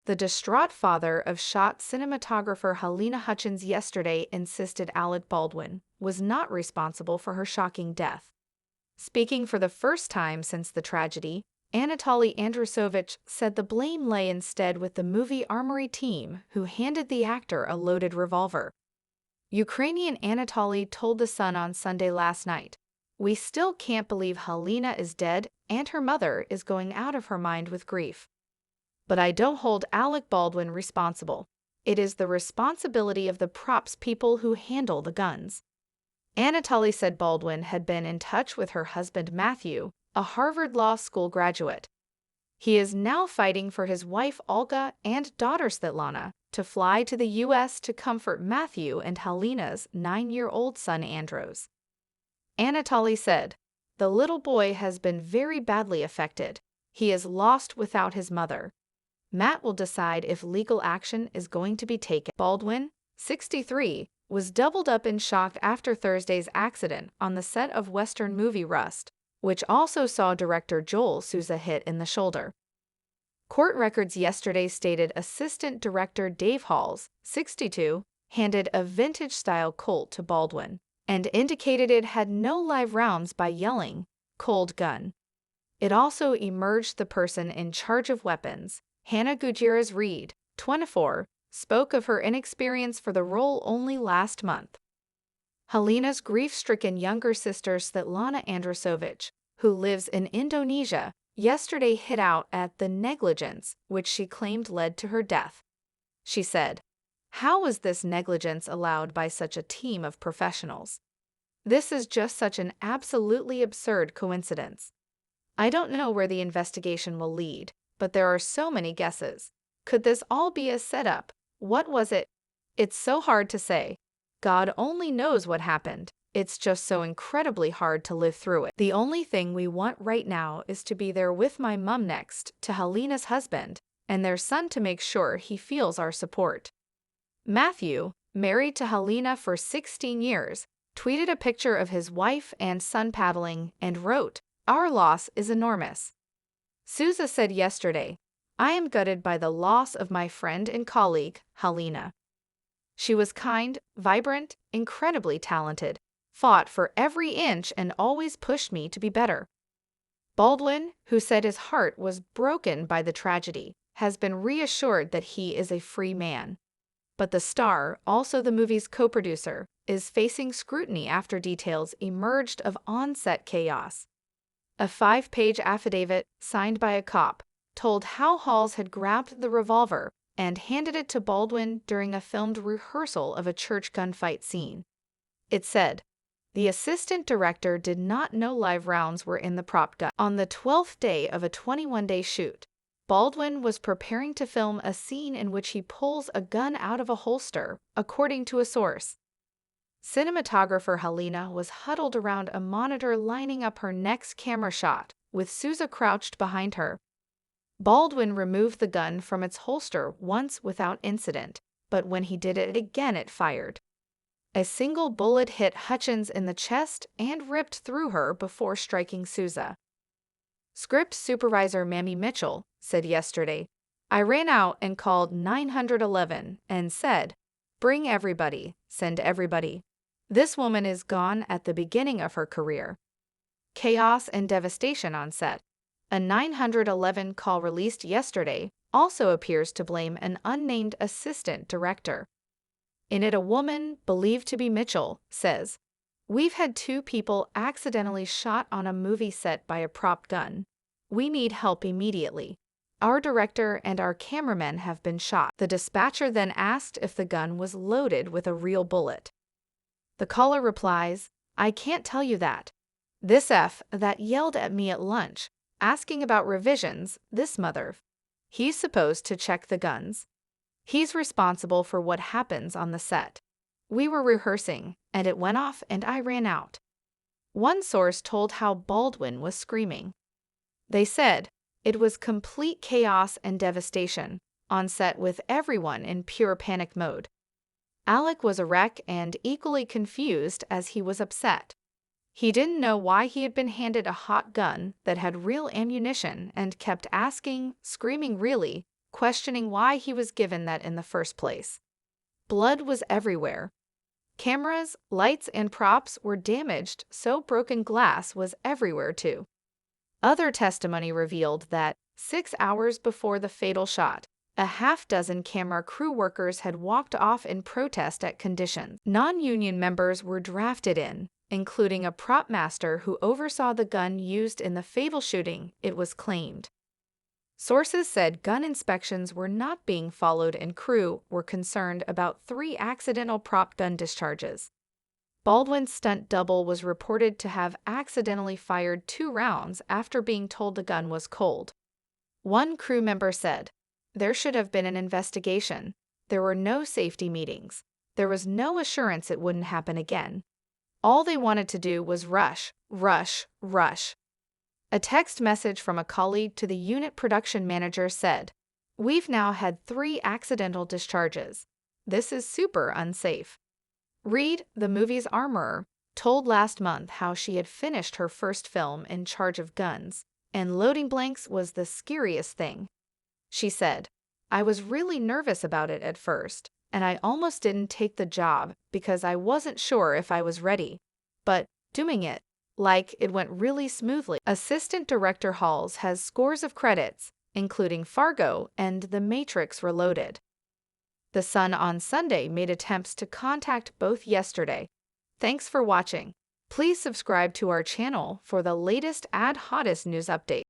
The distraught father of shot cinematographer Halyna Hutchins yesterday insisted Alec Baldwin was not responsible for her shocking death. Speaking for the first time since the tragedy, Anatoly Andrusovich said the blame lay instead with the movie Armory team, who handed the actor a loaded revolver. Ukrainian Anatoly told The Sun on Sunday last night, "We still can't believe Halyna is dead and her mother is going out of her mind with grief. But I don't hold Alec Baldwin responsible. It is the responsibility of the props people who handle the guns." Anatoly said Baldwin had been in touch with her husband Matthew, a Harvard Law School graduate. He is now fighting for his wife Olga and daughter Svetlana to fly to the U.S. to comfort Matthew and Halyna's 9-year-old son Andros. Anatoly said, "The little boy has been very badly affected. He is lost without his mother. Matt will decide if legal action is going to be taken." Baldwin, 63, was doubled up in shock after Thursday's accident on the set of Western movie Rust, which also saw director Joel Souza hit in the shoulder. Court records yesterday stated assistant director Dave Halls, 62, handed a vintage-style Colt to Baldwin and indicated it had no live rounds by yelling, "Cold gun." It also emerged the person in charge of weapons, Hannah Gutierrez-Reed, 24, spoke of her inexperience for the role only last month. Halyna's grief-stricken younger sister Svetlana Andrusovich, who lives in Indonesia, yesterday hit out at the negligence which she claimed led to her death. She said, "How was this negligence allowed by such a team of professionals? This is just such an absolutely absurd coincidence. I don't know where the investigation will lead, but there are so many guesses. Could this all be a setup? What was it? It's so hard to say. God only knows what happened. It's just so incredibly hard to live through it. The only thing we want right now is to be there with my mom next to Halyna's husband and their son to make sure he feels our support." Matthew, married to Halyna for 16 years, tweeted a picture of his wife and son paddling and wrote, "Our loss is enormous." Souza said yesterday, "I am gutted by the loss of my friend and colleague, Halyna. She was kind, vibrant, incredibly talented, fought for every inch and always pushed me to be better." Baldwin, who said his heart was broken by the tragedy, has been reassured that he is a free man. But the star, also the movie's co-producer, is facing scrutiny after details emerged of on-set chaos. A 5-page affidavit, signed by a cop, told how Halls had grabbed the revolver and handed it to Baldwin during a filmed rehearsal of a church gunfight scene. It said, "The assistant director did not know live rounds were in the prop gun." On the 12th day of a 21-day shoot, Baldwin was preparing to film a scene in which he pulls a gun out of a holster, according to a source. Cinematographer Halyna was huddled around a monitor lining up her next camera shot, with Souza crouched behind her. Baldwin removed the gun from its holster once without incident, but when he did it again it fired. A single bullet hit Hutchins in the chest and ripped through her before striking Souza. Script supervisor Mamie Mitchell said yesterday, "I ran out and called 911 and said, 'Bring everybody, send everybody.' This woman is gone at the beginning of her career." Chaos and devastation on set. A 911 call released yesterday also appears to blame an unnamed assistant director. In it, a woman, believed to be Mitchell, says, "We've had 2 people accidentally shot on a movie set by a prop gun. We need help immediately. Our director and our cameramen have been shot." The dispatcher then asked if the gun was loaded with a real bullet. The caller replies, "I can't tell you that. This F that yelled at me at lunch, asking about revisions, this mother. He's supposed to check the guns. He's responsible for what happens on the set. We were rehearsing, and it went off and I ran out." One source told how Baldwin was screaming. They said, "It was complete chaos and devastation, on set with everyone in pure panic mode. Alec was a wreck and equally confused as he was upset. He didn't know why he had been handed a hot gun that had real ammunition and kept asking, screaming really, questioning why he was given that in the first place. Blood was everywhere. Cameras, lights, and props were damaged, so broken glass was everywhere too. Other testimony revealed that 6 hours before the fatal shot, a half-dozen camera crew workers had walked off in protest at conditions. Non-union members were drafted in, including a prop master who oversaw the gun used in the fatal shooting, it was claimed. Sources said gun inspections were not being followed and crew were concerned about 3 accidental prop gun discharges. Baldwin's stunt double was reported to have accidentally fired 2 rounds after being told the gun was cold. One crew member said, "There should have been an investigation. There were no safety meetings. There was no assurance it wouldn't happen again. All they wanted to do was rush, rush, rush." A text message from a colleague to the unit production manager said, "We've now had 3 accidental discharges. This is super unsafe." Reed, the movie's armorer, told last month how she had finished her first film in charge of guns, and loading blanks was the scariest thing. She said, "I was really nervous about it at first, and I almost didn't take the job because I wasn't sure if I was ready. But doing it, it went really smoothly." Assistant Director Halls has scores of credits, including Fargo and The Matrix Reloaded. The Sun on Sunday made attempts to contact both yesterday. Thanks for watching. Please subscribe to our channel for the latest and hottest news updates.